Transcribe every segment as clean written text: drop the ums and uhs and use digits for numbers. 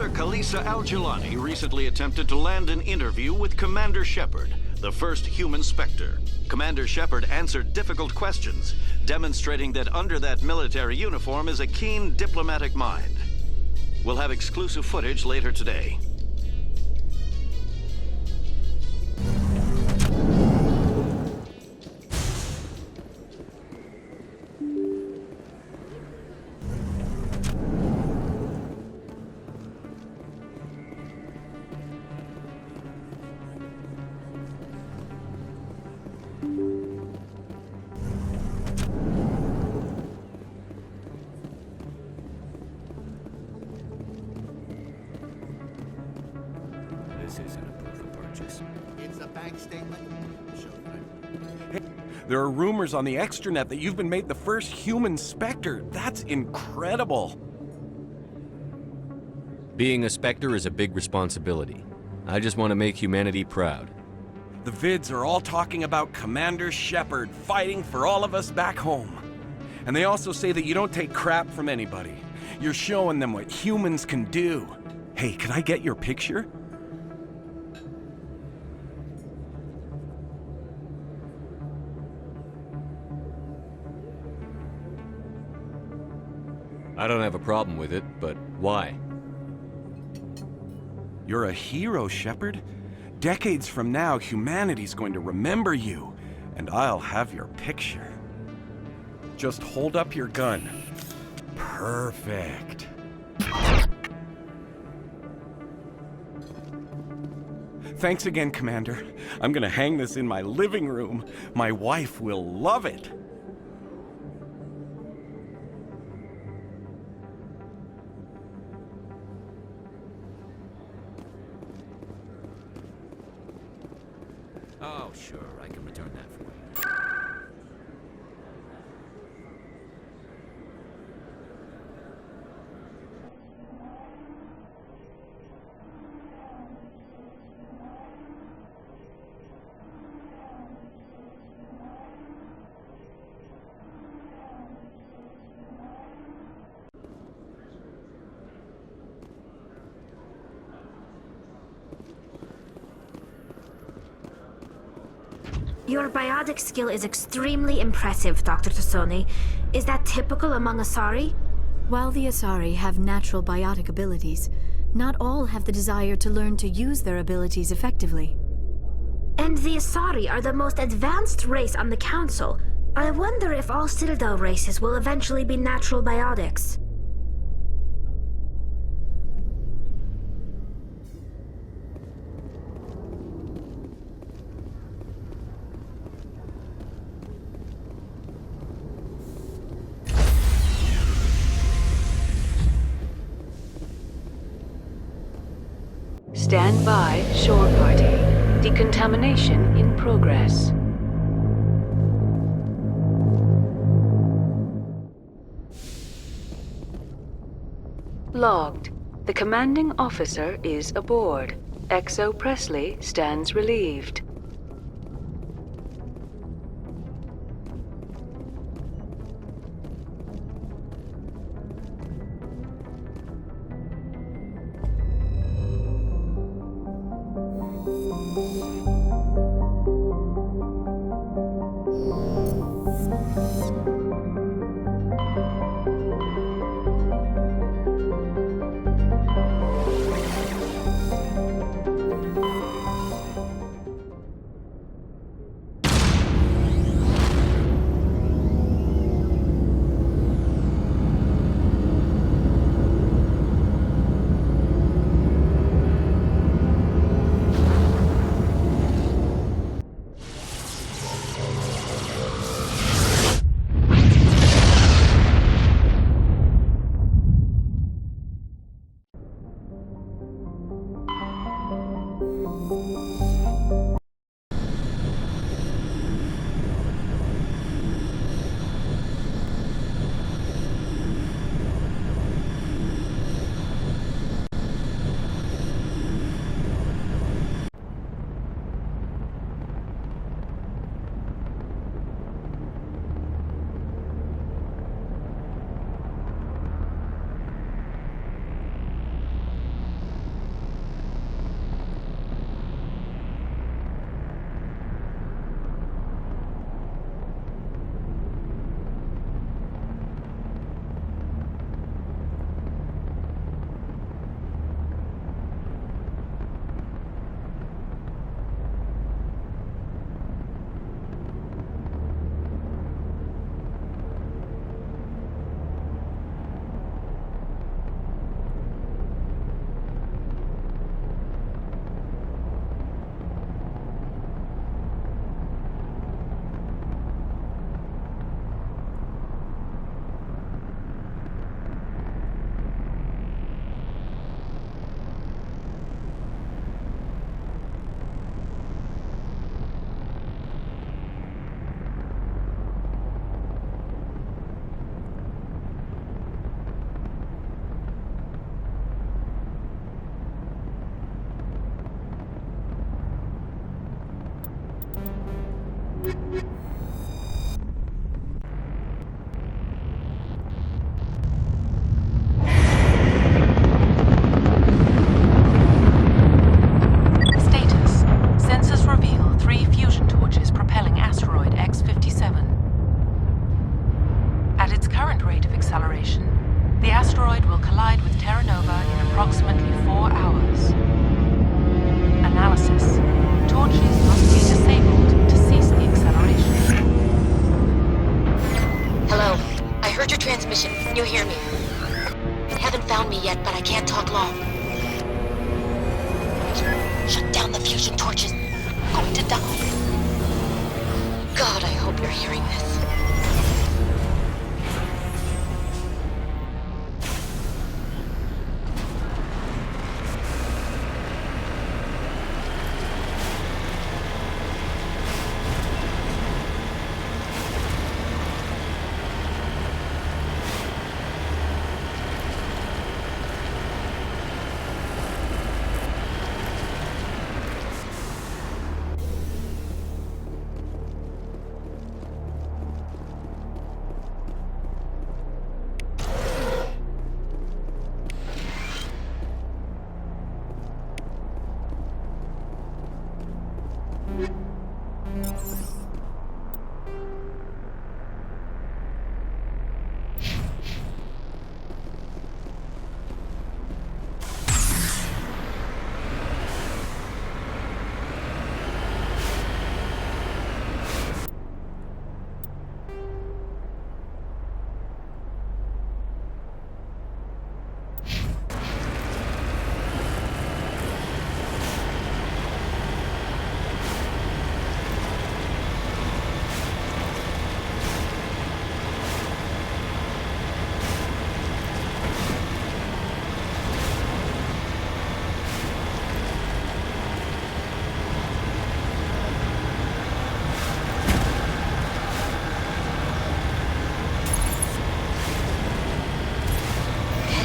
Reporter Khalisa Al-Jilani recently attempted to land an interview with Commander Shepard, the first human Spectre. Commander Shepard answered difficult questions, demonstrating that under that military uniform is a keen diplomatic mind. We'll have exclusive footage later today. This isn't a proof of purchase. It's a bank statement. Show that. Hey, there are rumors on the extranet that you've been made the first human Spectre. That's incredible. Being a Spectre is a big responsibility. I just want to make humanity proud. The vids are all talking about Commander Shepard fighting for all of us back home. And they also say that you don't take crap from anybody. You're showing them what humans can do. Hey, can I get your picture? I don't have a problem with it, but why? You're a hero, Shepard. Decades from now, humanity's going to remember you, and I'll have your picture. Just hold up your gun. Perfect. Thanks again, Commander. I'm gonna hang this in my living room. My wife will love it. Oh, sure, I can return that for you. Your biotic skill is extremely impressive, Dr. Tassoni. Is that typical among Asari? While the Asari have natural biotic abilities, not all have the desire to learn to use their abilities effectively. And the Asari are the most advanced race on the Council. I wonder if all Citadel races will eventually be natural biotics. Stand by, shore party. Decontamination in progress. Logged. The commanding officer is aboard. XO Presley stands relieved. asteroid will collide with Terra Nova in approximately 4 hours. Analysis. Torches must be disabled to cease the acceleration. Hello. I heard your transmission. Can you hear me? Haven't found me yet, but I can't talk long. Shut down the fusion torches. I'm going to die. God, I hope you're hearing this.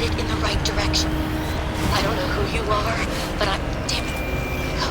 In the right direction. I don't know who you are, but I'm... Damn it. Go.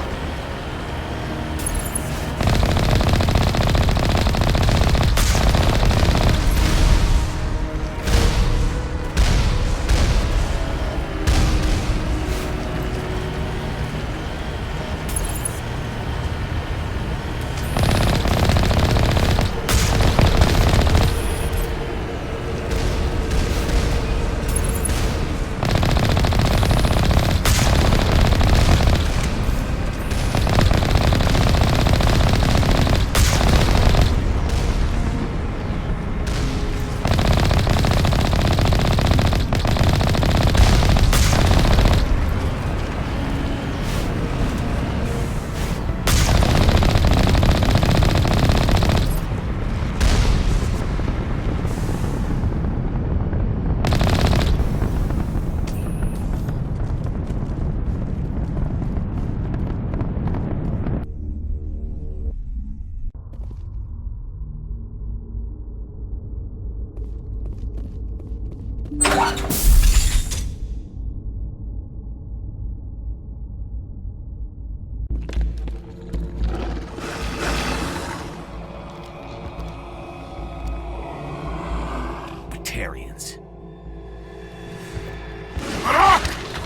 Batarians.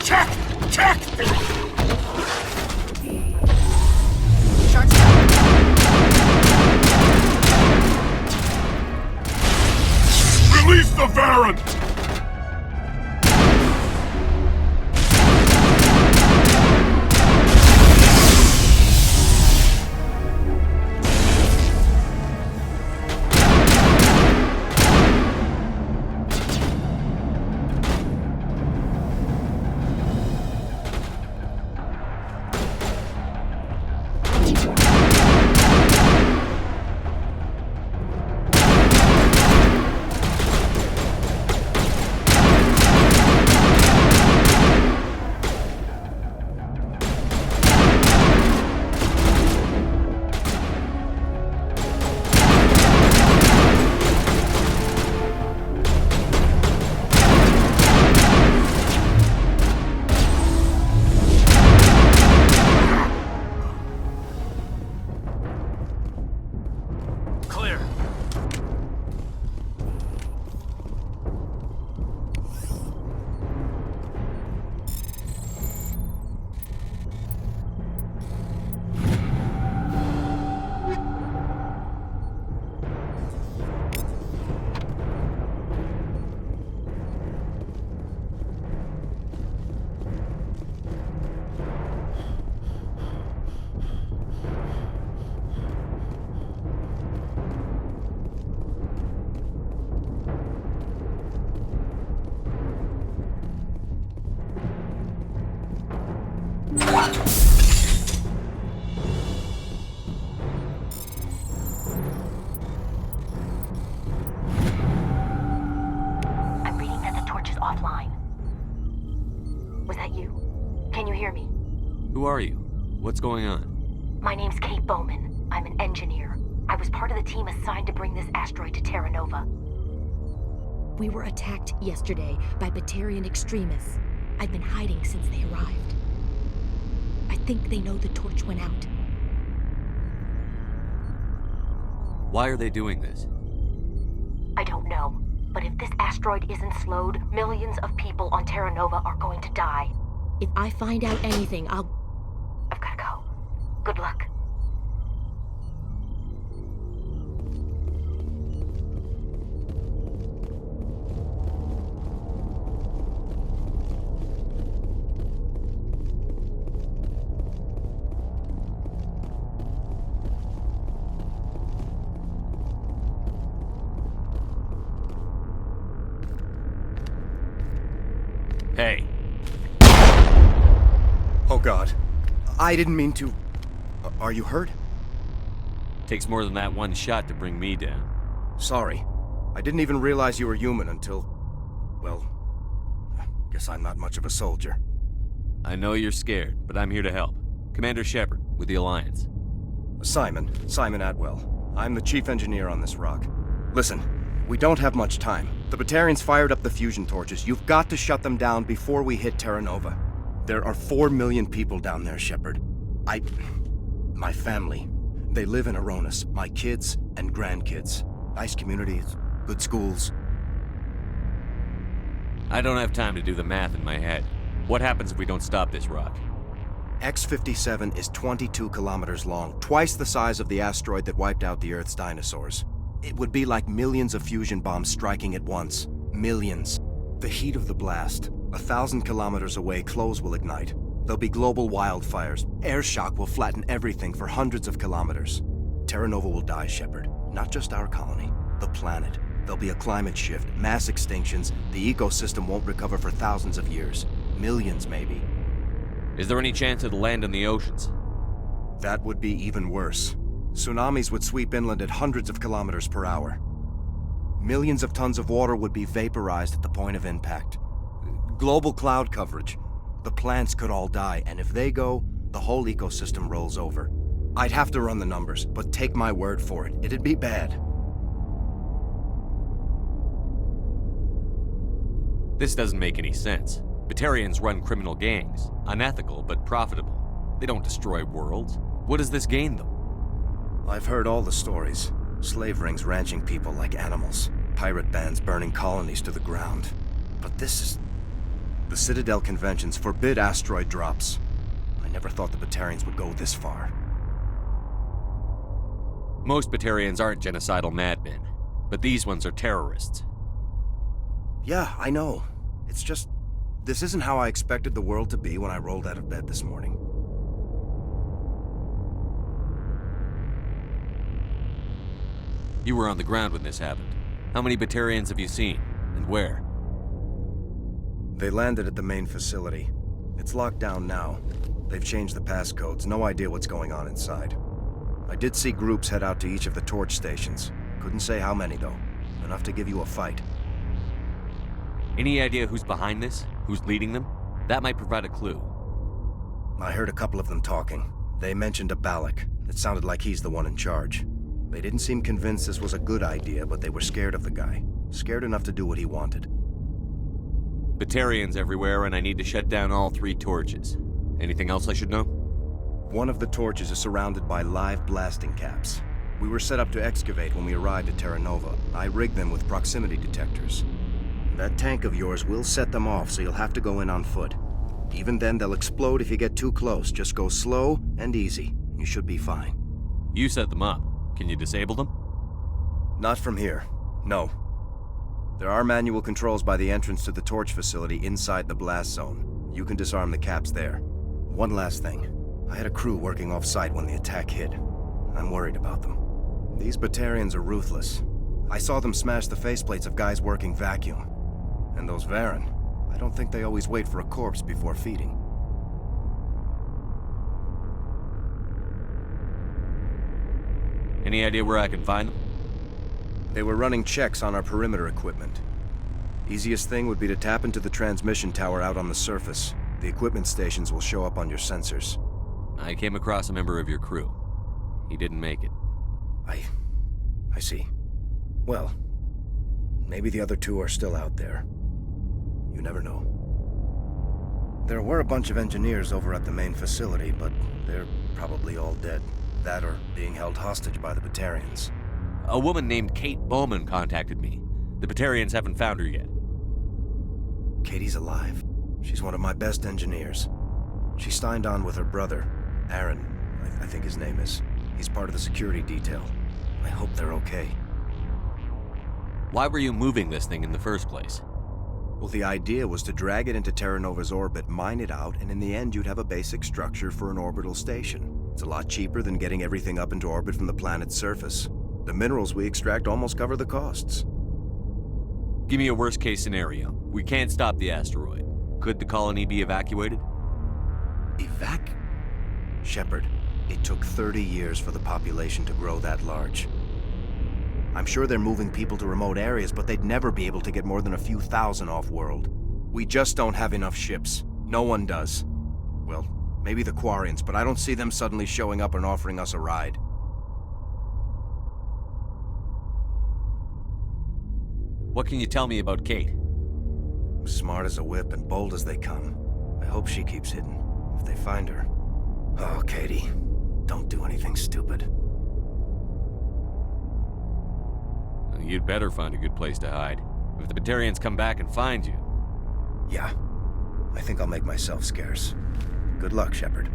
Check! Check! Release the Varant! I'm reading that the torch is offline. Was that you? Can you hear me? Who are you? What's going on? My name's Kate Bowman. I'm an engineer. I was part of the team assigned to bring this asteroid to Terra Nova. We were attacked yesterday by Batarian extremists. I've been hiding since they arrived. I think they know the torch went out. Why are they doing this? I don't know. But if this asteroid isn't slowed, millions of people on Terra Nova are going to die. If I find out anything, I've gotta go. Good luck. Hey. Oh God. I didn't mean to... Are you hurt? Takes more than that one shot to bring me down. Sorry. I didn't even realize you were human until... Well... Guess I'm not much of a soldier. I know you're scared, but I'm here to help. Commander Shepard, with the Alliance. Simon Atwell. I'm the chief engineer on this rock. Listen, we don't have much time. The Batarians fired up the fusion torches. You've got to shut them down before we hit Terra Nova. There are 4 million people down there, Shepard. My family. They live in Aronis. My kids and grandkids. Nice communities, good schools. I don't have time to do the math in my head. What happens if we don't stop this rock? X57 is 22 kilometers long, twice the size of the asteroid that wiped out the Earth's dinosaurs. It would be like millions of fusion bombs striking at once. Millions. The heat of the blast. 1,000 kilometers away, clothes will ignite. There'll be global wildfires. Air shock will flatten everything for hundreds of kilometers. Terra Nova will die, Shepard. Not just our colony, the planet. There'll be a climate shift, mass extinctions. The ecosystem won't recover for thousands of years. Millions, maybe. Is there any chance it'll land in the oceans? That would be even worse. Tsunamis would sweep inland at hundreds of kilometers per hour. Millions of tons of water would be vaporized at the point of impact. Global cloud coverage. The plants could all die, and if they go, the whole ecosystem rolls over. I'd have to run the numbers, but take my word for it, it'd be bad. This doesn't make any sense. Batarians run criminal gangs. Unethical, but profitable. They don't destroy worlds. What does this gain them? I've heard all the stories. Slave rings ranching people like animals. Pirate bands burning colonies to the ground. But this is... The Citadel conventions forbid asteroid drops. I never thought the Batarians would go this far. Most Batarians aren't genocidal madmen, but these ones are terrorists. Yeah, I know. It's just... This isn't how I expected the world to be when I rolled out of bed this morning. You were on the ground when this happened. How many Batarians have you seen, and where? They landed at the main facility. It's locked down now. They've changed the passcodes, no idea what's going on inside. I did see groups head out to each of the torch stations. Couldn't say how many, though. Enough to give you a fight. Any idea who's behind this? Who's leading them? That might provide a clue. I heard a couple of them talking. They mentioned a Balak. It sounded like he's the one in charge. They didn't seem convinced this was a good idea, but they were scared of the guy. Scared enough to do what he wanted. Batarians everywhere, and I need to shut down all 3 torches. Anything else I should know? One of the torches is surrounded by live blasting caps. We were set up to excavate when we arrived at Terra Nova. I rigged them with proximity detectors. That tank of yours will set them off, so you'll have to go in on foot. Even then, they'll explode if you get too close. Just go slow and easy. You should be fine. You set them up. Can you disable them? Not from here. No. There are manual controls by the entrance to the torch facility inside the blast zone. You can disarm the caps there. One last thing. I had a crew working off-site when the attack hit. I'm worried about them. These Batarians are ruthless. I saw them smash the faceplates of guys working vacuum. And those Varen, I don't think they always wait for a corpse before feeding. Any idea where I can find them? They were running checks on our perimeter equipment. Easiest thing would be to tap into the transmission tower out on the surface. The equipment stations will show up on your sensors. I came across a member of your crew. He didn't make it. I see. Well, maybe the other two are still out there. You never know. There were a bunch of engineers over at the main facility, but they're probably all dead. That or being held hostage by the Batarians. A woman named Kate Bowman contacted me. The Batarians haven't found her yet. Katie's alive. She's one of my best engineers. She signed on with her brother, Aaron, I think his name is. He's part of the security detail. I hope they're okay. Why were you moving this thing in the first place? Well, the idea was to drag it into Terra Nova's orbit, mine it out, and in the end you'd have a basic structure for an orbital station. It's a lot cheaper than getting everything up into orbit from the planet's surface. The minerals we extract almost cover the costs. Give me a worst-case scenario. We can't stop the asteroid. Could the colony be evacuated? Shepard, it took 30 years for the population to grow that large. I'm sure they're moving people to remote areas, but they'd never be able to get more than a few thousand off-world. We just don't have enough ships. No one does. Well, maybe the Quarians, but I don't see them suddenly showing up and offering us a ride. What can you tell me about Kate? Smart as a whip and bold as they come. I hope she keeps hidden, if they find her. Oh, Katie, don't do anything stupid. You'd better find a good place to hide. If the Batarians come back and find you... Yeah, I think I'll make myself scarce. Good luck, Shepard.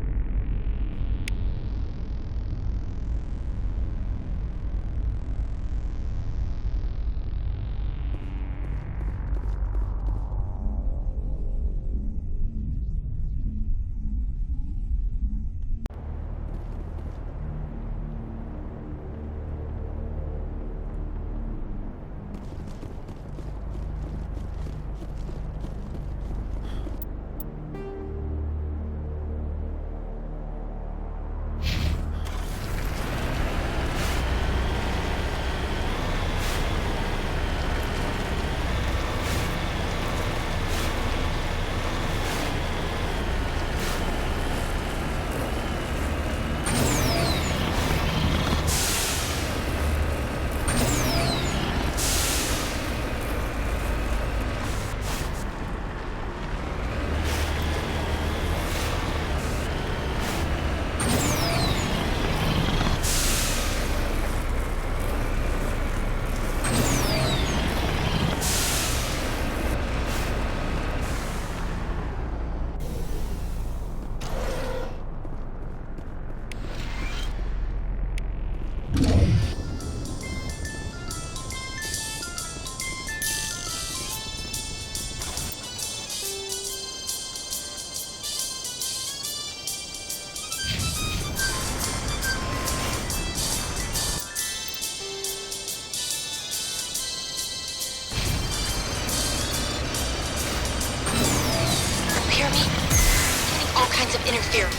Interfering.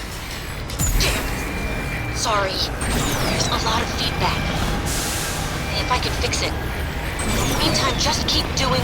Damn. Sorry. There's a lot of feedback. If I can fix it. Meantime, just keep doing...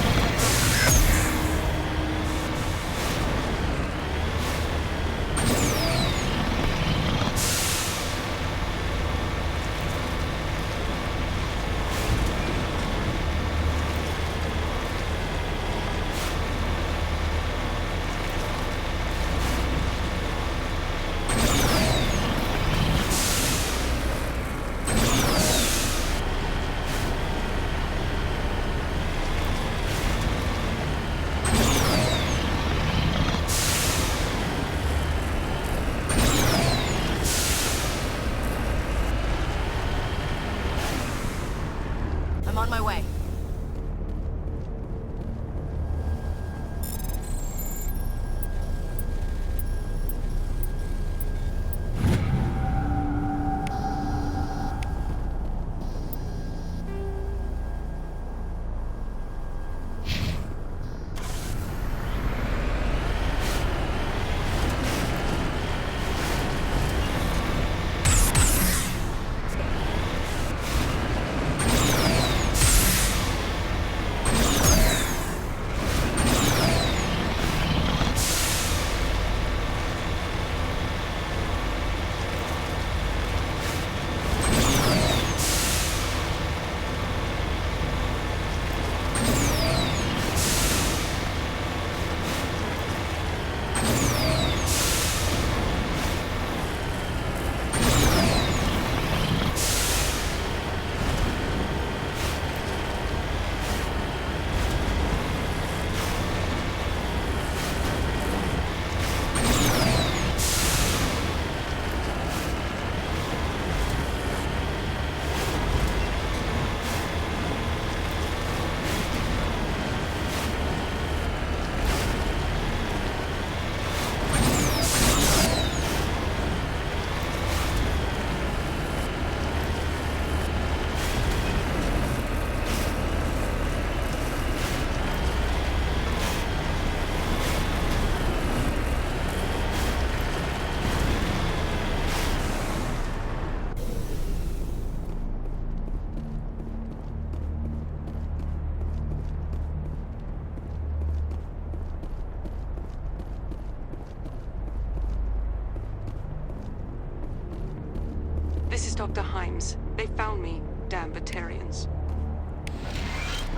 Dr. Himes. They found me, damn Batarians.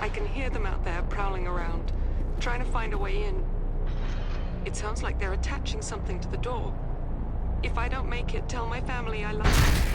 I can hear them out there prowling around, trying to find a way in. It sounds like they're attaching something to the door. If I don't make it, tell my family I love them.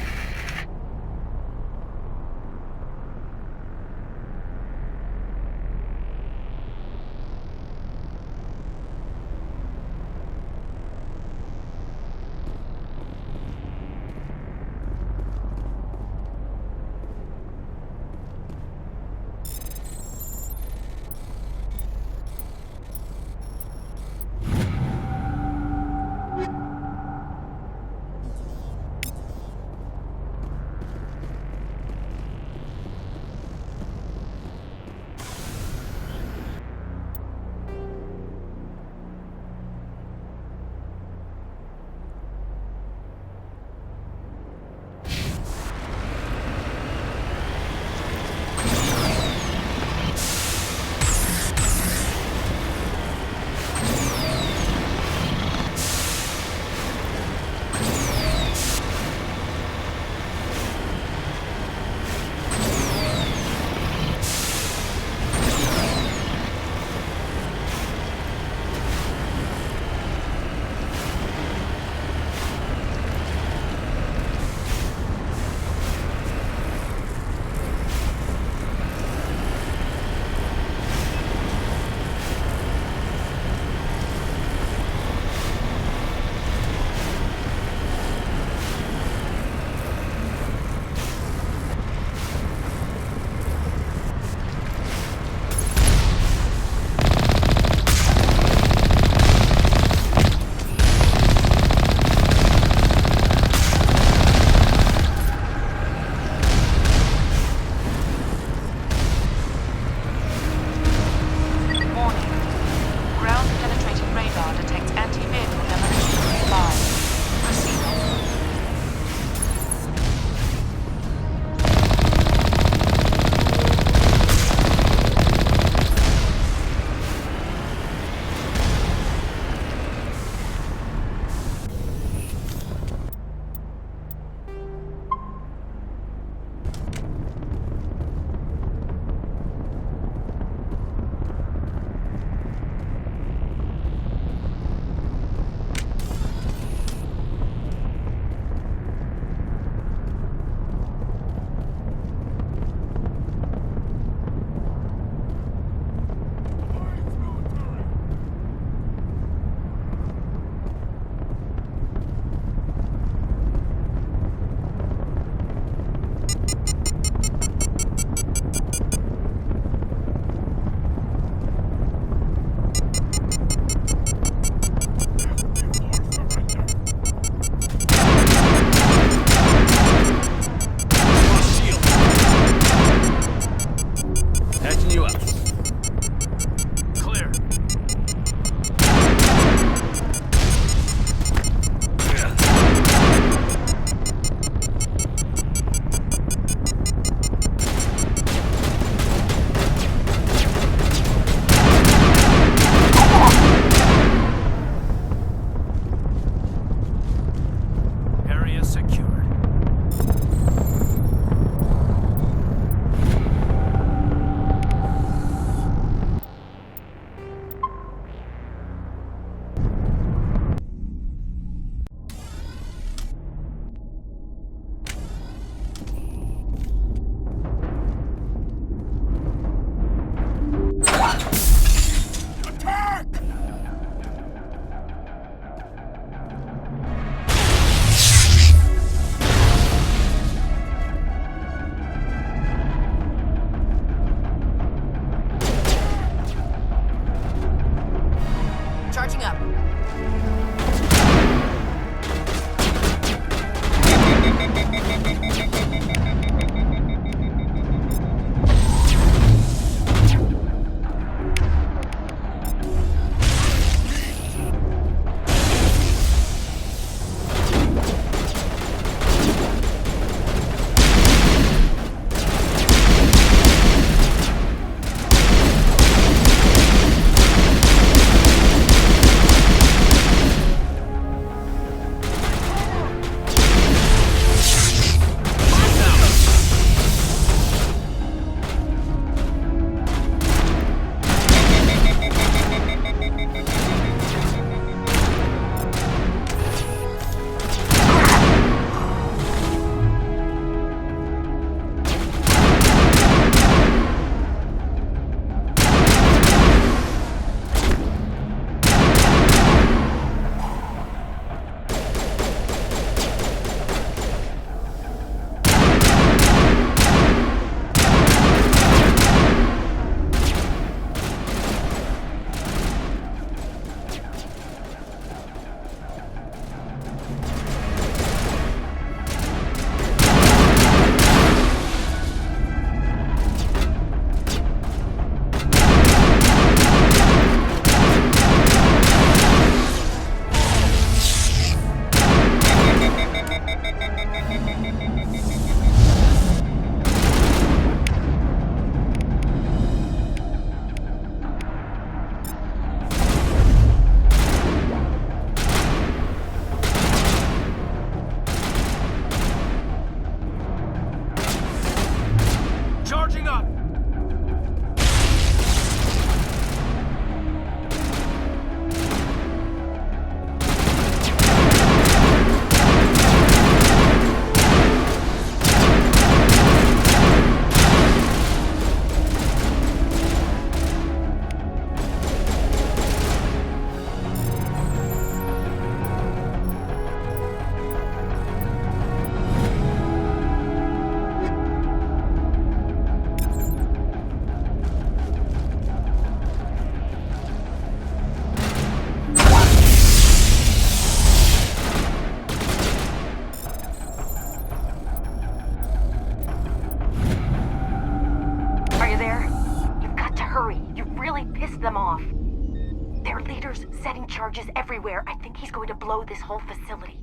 leader's setting charges everywhere. I think he's going to blow this whole facility.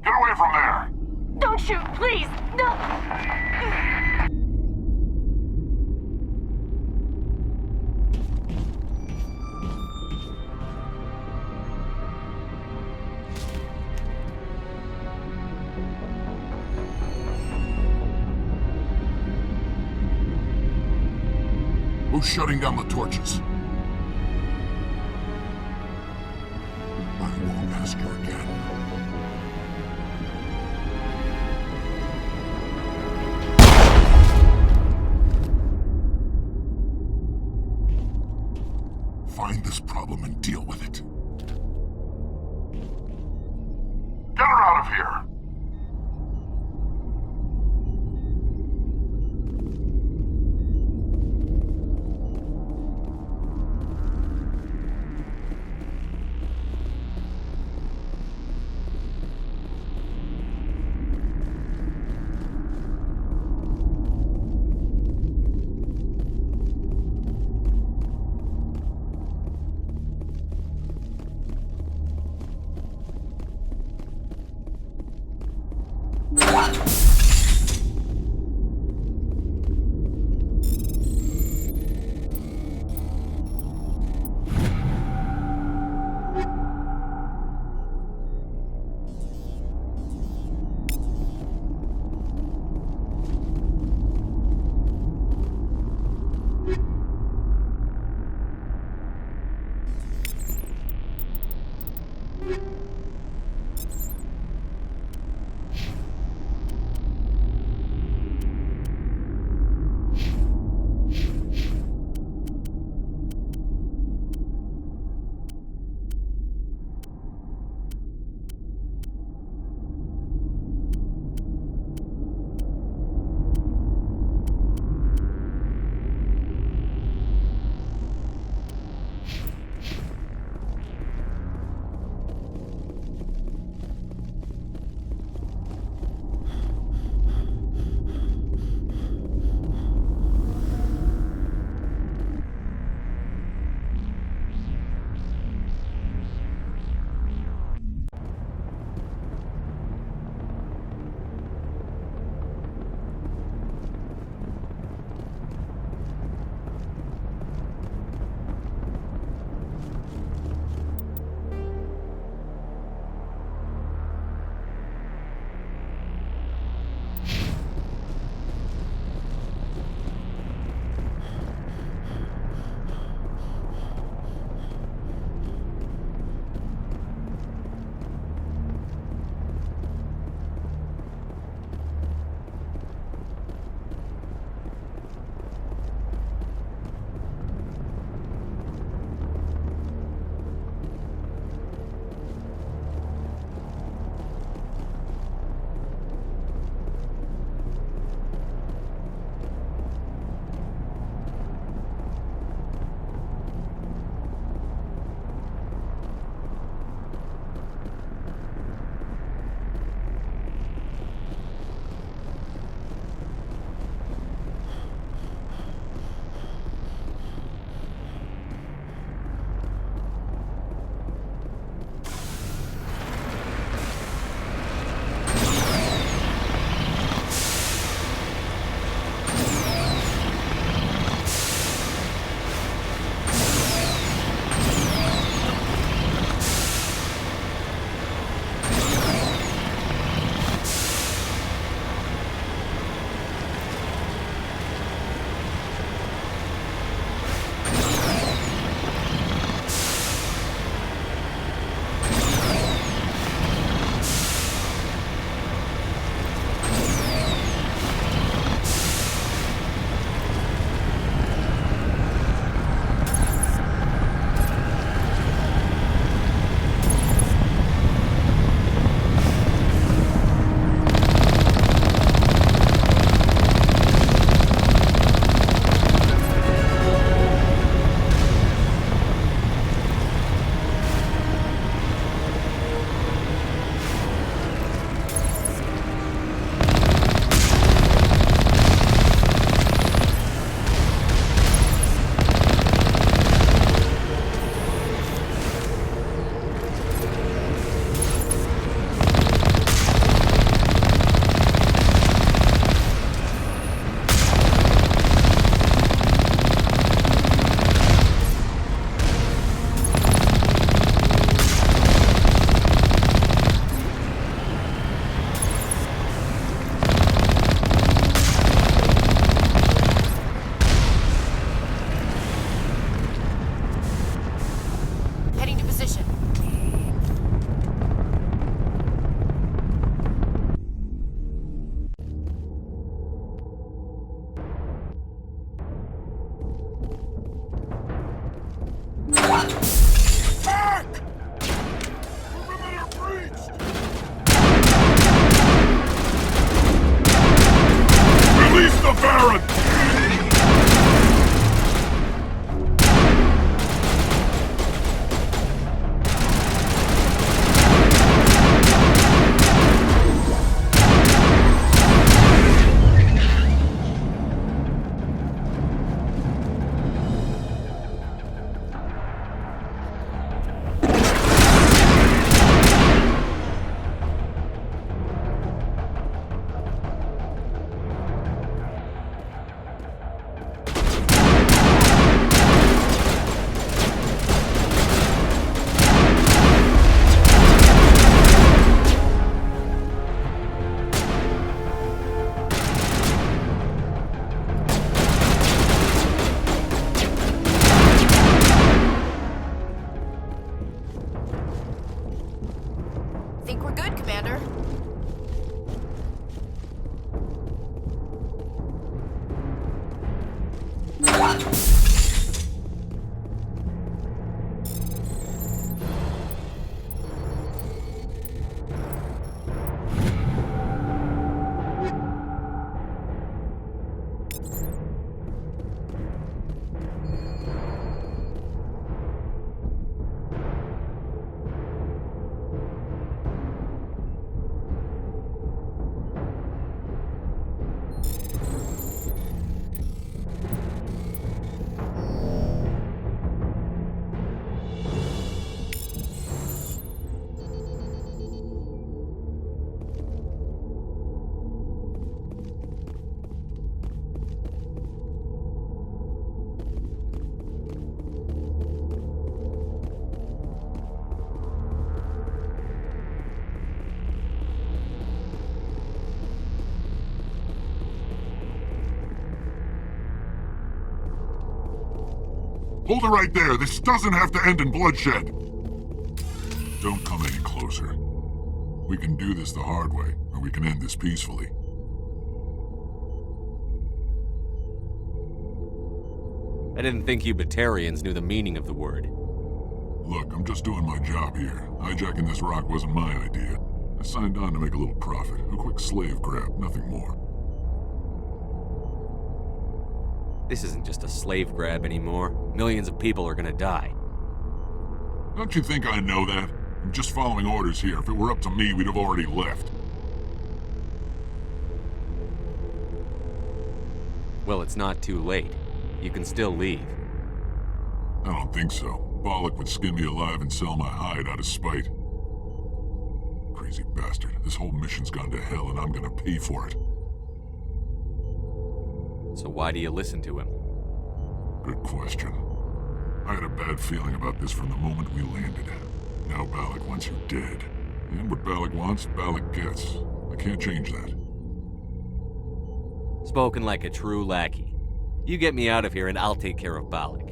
Get away from there! Don't shoot, please! No! Who's shutting down the torches? I won't ask you again. Find this problem and deal with it. Get her out of here! Commander. Hold it right there. This doesn't have to end in bloodshed. Don't come any closer. We can do this the hard way, or we can end this peacefully. I didn't think you Batarians knew the meaning of the word. Look, I'm just doing my job here. Hijacking this rock wasn't my idea. I signed on to make a little profit. A quick slave grab, nothing more. This isn't just a slave grab anymore. Millions of people are gonna die. Don't you think I know that? I'm just following orders here. If it were up to me, we'd have already left. Well, it's not too late. You can still leave. I don't think so. Bollock would skin me alive and sell my hide out of spite. Crazy bastard. This whole mission's gone to hell and I'm gonna pay for it. So why do you listen to him? Good question. I had a bad feeling about this from the moment we landed. Now Bollock wants you dead. And what Bollock wants, Bollock gets. I can't change that. Spoken like a true lackey. You get me out of here and I'll take care of Bollock.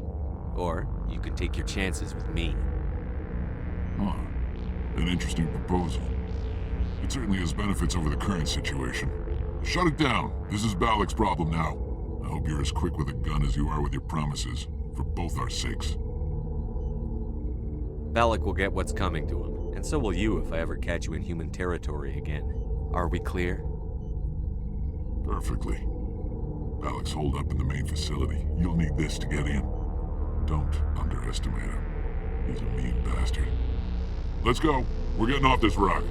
Or you could take your chances with me. Huh. An interesting proposal. It certainly has benefits over the current situation. Shut it down. This is Bollock's problem now. I hope you're as quick with a gun as you are with your promises, for both our sakes. Bollock will get what's coming to him, and so will you if I ever catch you in human territory again. Are we clear? Perfectly. Bollock's holed up in the main facility. You'll need this to get in. Don't underestimate him. He's a mean bastard. Let's go. We're getting off this rock.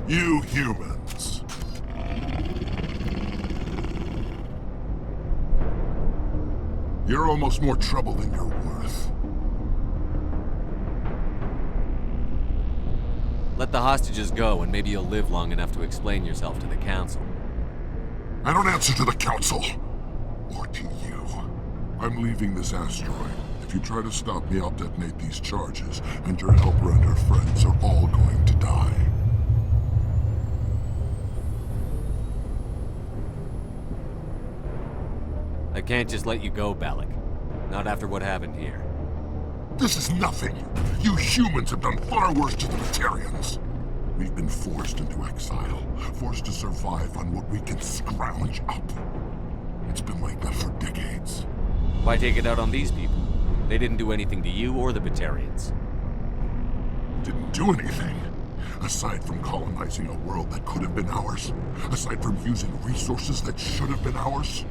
You humans. You're almost more trouble than you're worth. Let the hostages go, and maybe you'll live long enough to explain yourself to the Council. I don't answer to the Council. Or to you. I'm leaving this asteroid. If you try to stop me, I'll detonate these charges, and your helper and her friends are all going to die. I can't just let you go, Balak. Not after what happened here. This is nothing. You humans have done far worse to the Batarians. We've been forced into exile, forced to survive on what we can scrounge up. It's been like that for decades. Why take it out on these people? They didn't do anything to you or the Batarians. Didn't do anything. Aside from colonizing a world that could have been ours. Aside from using resources that should have been ours.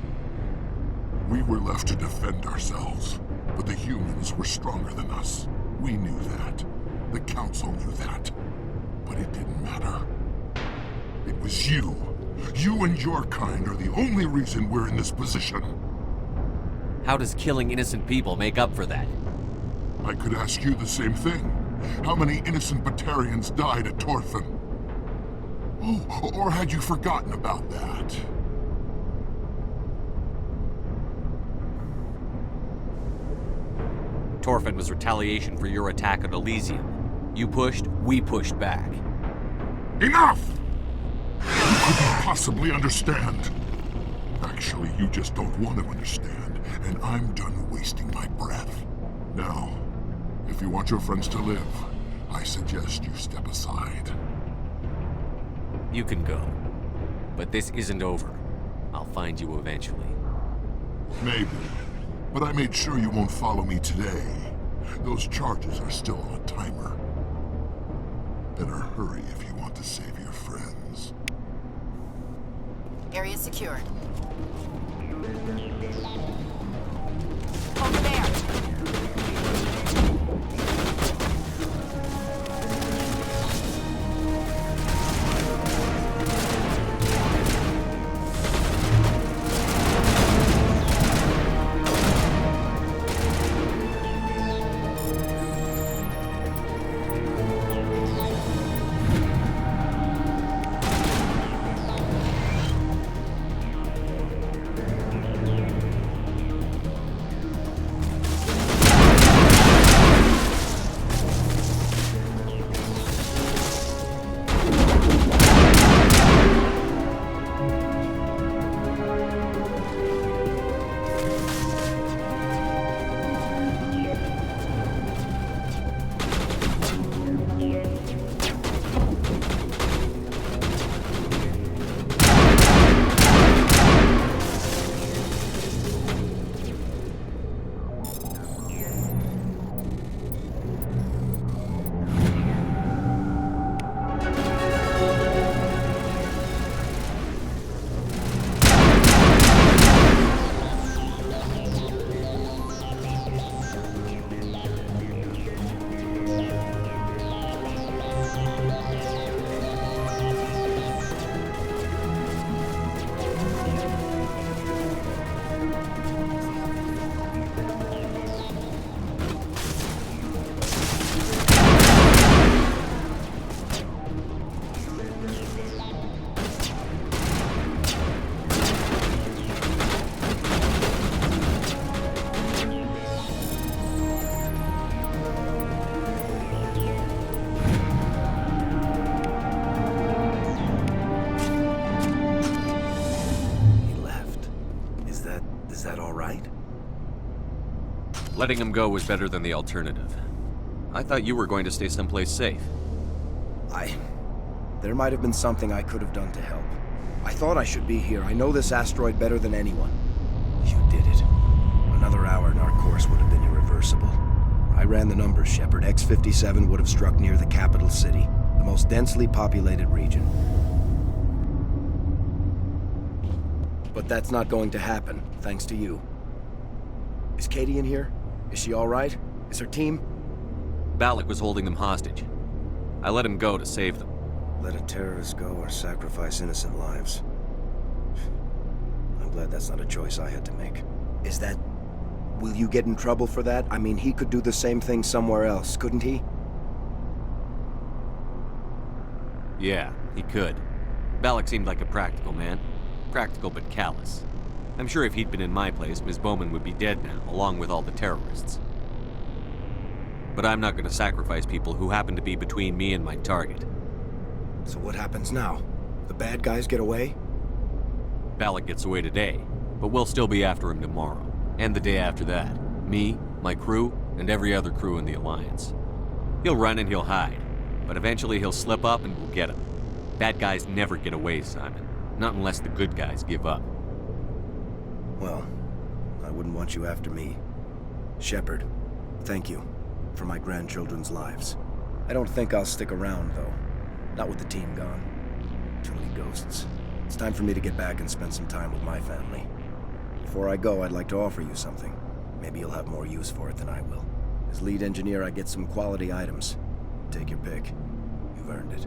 We were left to defend ourselves. But the humans were stronger than us. We knew that. The Council knew that. But it didn't matter. It was you. You and your kind are the only reason we're in this position. How does killing innocent people make up for that? I could ask you the same thing. How many innocent Batarians died at Torfan? Oh, or had you forgotten about that? Torfan was retaliation for your attack on Elysium. You pushed, we pushed back. Enough! You couldn't possibly understand. Actually, you just don't want to understand, and I'm done wasting my breath. Now, if you want your friends to live, I suggest you step aside. You can go. But this isn't over. I'll find you eventually. Maybe. But I made sure you won't follow me today. Those charges are still on a timer. Better hurry if you want to save your friends. Area secured. Over there. Letting him go was better than the alternative. I thought you were going to stay someplace safe. There might have been something I could have done to help. I thought I should be here. I know this asteroid better than anyone. You did it. Another hour and our course would have been irreversible. I ran the numbers, Shepard. X57 would have struck near the capital city, the most densely populated region. But that's not going to happen, thanks to you. Is Katie in here? Is she all right? Is her team? Balak was holding them hostage. I let him go to save them. Let a terrorist go or sacrifice innocent lives. I'm glad that's not a choice I had to make. Is that... Will you get in trouble for that? I mean, he could do the same thing somewhere else, couldn't he? Yeah, he could. Balak seemed like a practical man. Practical but callous. I'm sure if he'd been in my place, Ms. Bowman would be dead now, along with all the terrorists. But I'm not going to sacrifice people who happen to be between me and my target. So what happens now? The bad guys get away? Balak gets away today, but we'll still be after him tomorrow. And the day after that. Me, my crew, and every other crew in the Alliance. He'll run and he'll hide. But eventually he'll slip up and we'll get him. Bad guys never get away, Simon. Not unless the good guys give up. Well, I wouldn't want you after me. Shepard, thank you for my grandchildren's lives. I don't think I'll stick around, though. Not with the team gone. Too many ghosts. It's time for me to get back and spend some time with my family. Before I go, I'd like to offer you something. Maybe you'll have more use for it than I will. As lead engineer, I get some quality items. Take your pick. You've earned it.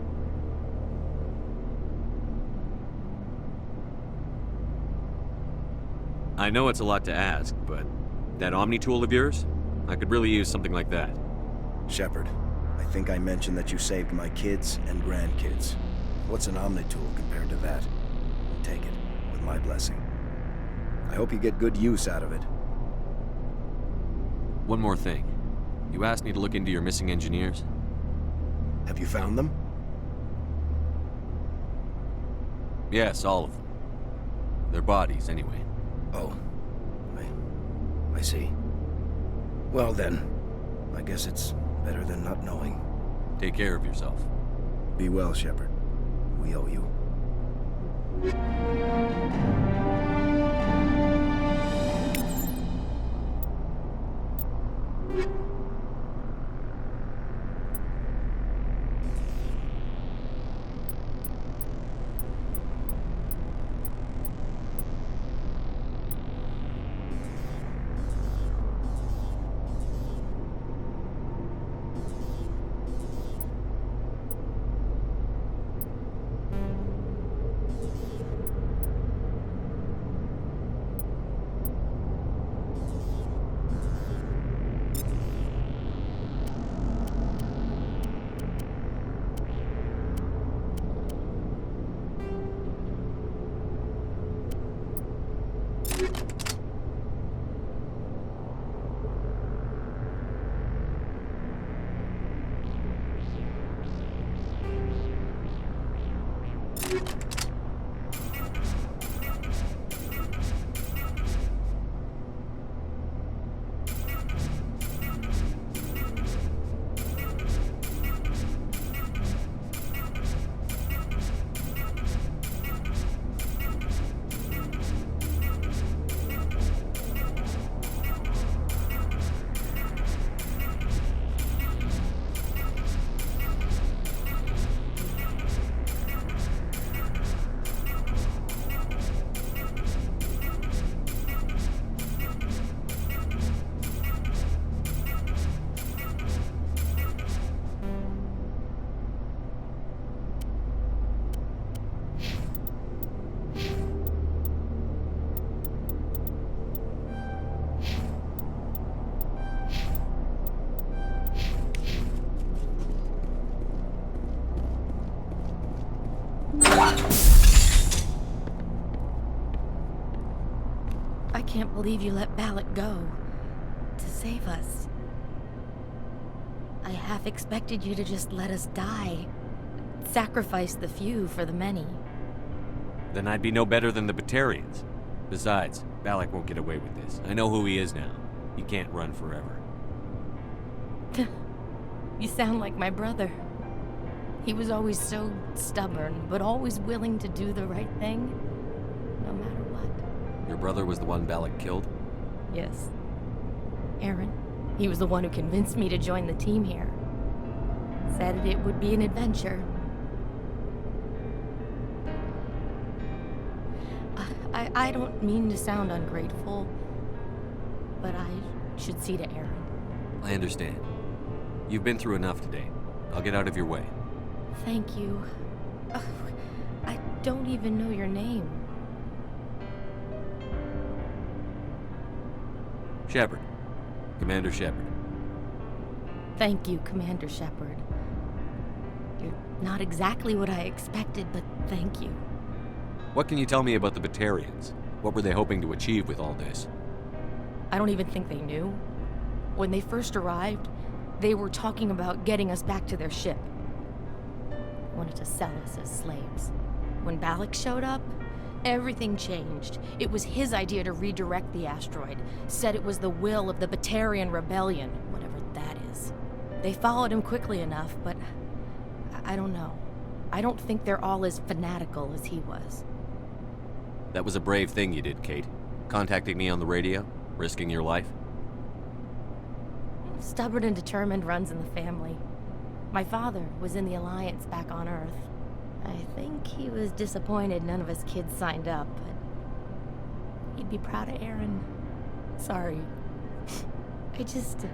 I know it's a lot to ask, but that Omni tool of yours? I could really use something like that. Shepard, I think I mentioned that you saved my kids and grandkids. What's an Omni tool compared to that? Take it, with my blessing. I hope you get good use out of it. One more thing. You asked me to look into your missing engineers? Have you found them? Yes, all of them. Their bodies, anyway. Oh. I see. Well then, I guess it's better than not knowing. Take care of yourself. Be well, Shepard. We owe you. I can't believe you let Balak go. To save us. I half expected you to just let us die. Sacrifice the few for the many. Then I'd be no better than the Batarians. Besides, Balak won't get away with this. I know who he is now. He can't run forever. You sound like my brother. He was always so stubborn, but always willing to do the right thing, no matter what. Your brother was the one Balak killed? Yes. Aaron. He was the one who convinced me to join the team here. Said it would be an adventure. I don't mean to sound ungrateful, but I should see to Aaron. I understand. You've been through enough today. I'll get out of your way. Thank you. I don't even know your name. Shepard. Commander Shepard. Thank you, Commander Shepard. You're not exactly what I expected, but thank you. What can you tell me about the Batarians? What were they hoping to achieve with all this? I don't even think they knew. When they first arrived, they were talking about getting us back to their ship. Wanted to sell us as slaves. When Balak showed up, everything changed. It was his idea to redirect the asteroid. Said it was the will of the Batarian Rebellion, whatever that is. They followed him quickly enough, but I don't know. I don't think they're all as fanatical as he was. That was a brave thing you did, Kate. Contacting me on the radio, risking your life. Stubborn and determined runs in the family. My father was in the Alliance back on Earth. I think he was disappointed none of his kids signed up, but he'd be proud of Aaron. Sorry. I just...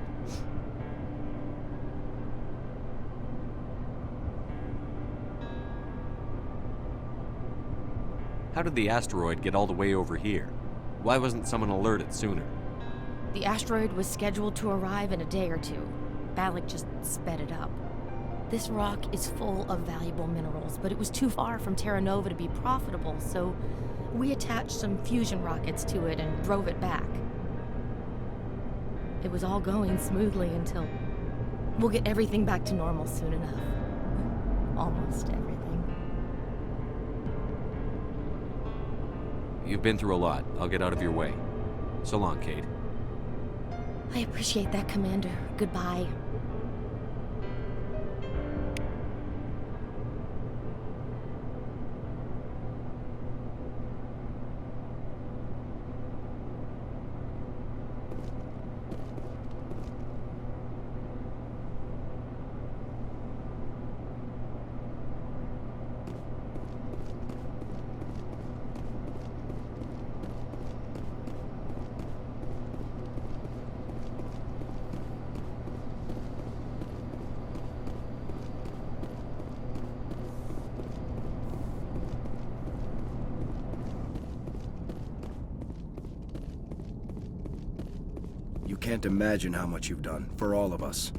How did the asteroid get all the way over here? Why wasn't someone alerted sooner? The asteroid was scheduled to arrive in a day or two. Balak just sped it up. This rock is full of valuable minerals, but it was too far from Terra Nova to be profitable, so we attached some fusion rockets to it and drove it back. It was all going smoothly until... We'll get everything back to normal soon enough. Almost everything. You've been through a lot. I'll get out of your way. So long, Kate. I appreciate that, Commander. Goodbye. You can't imagine how much you've done, for all of us.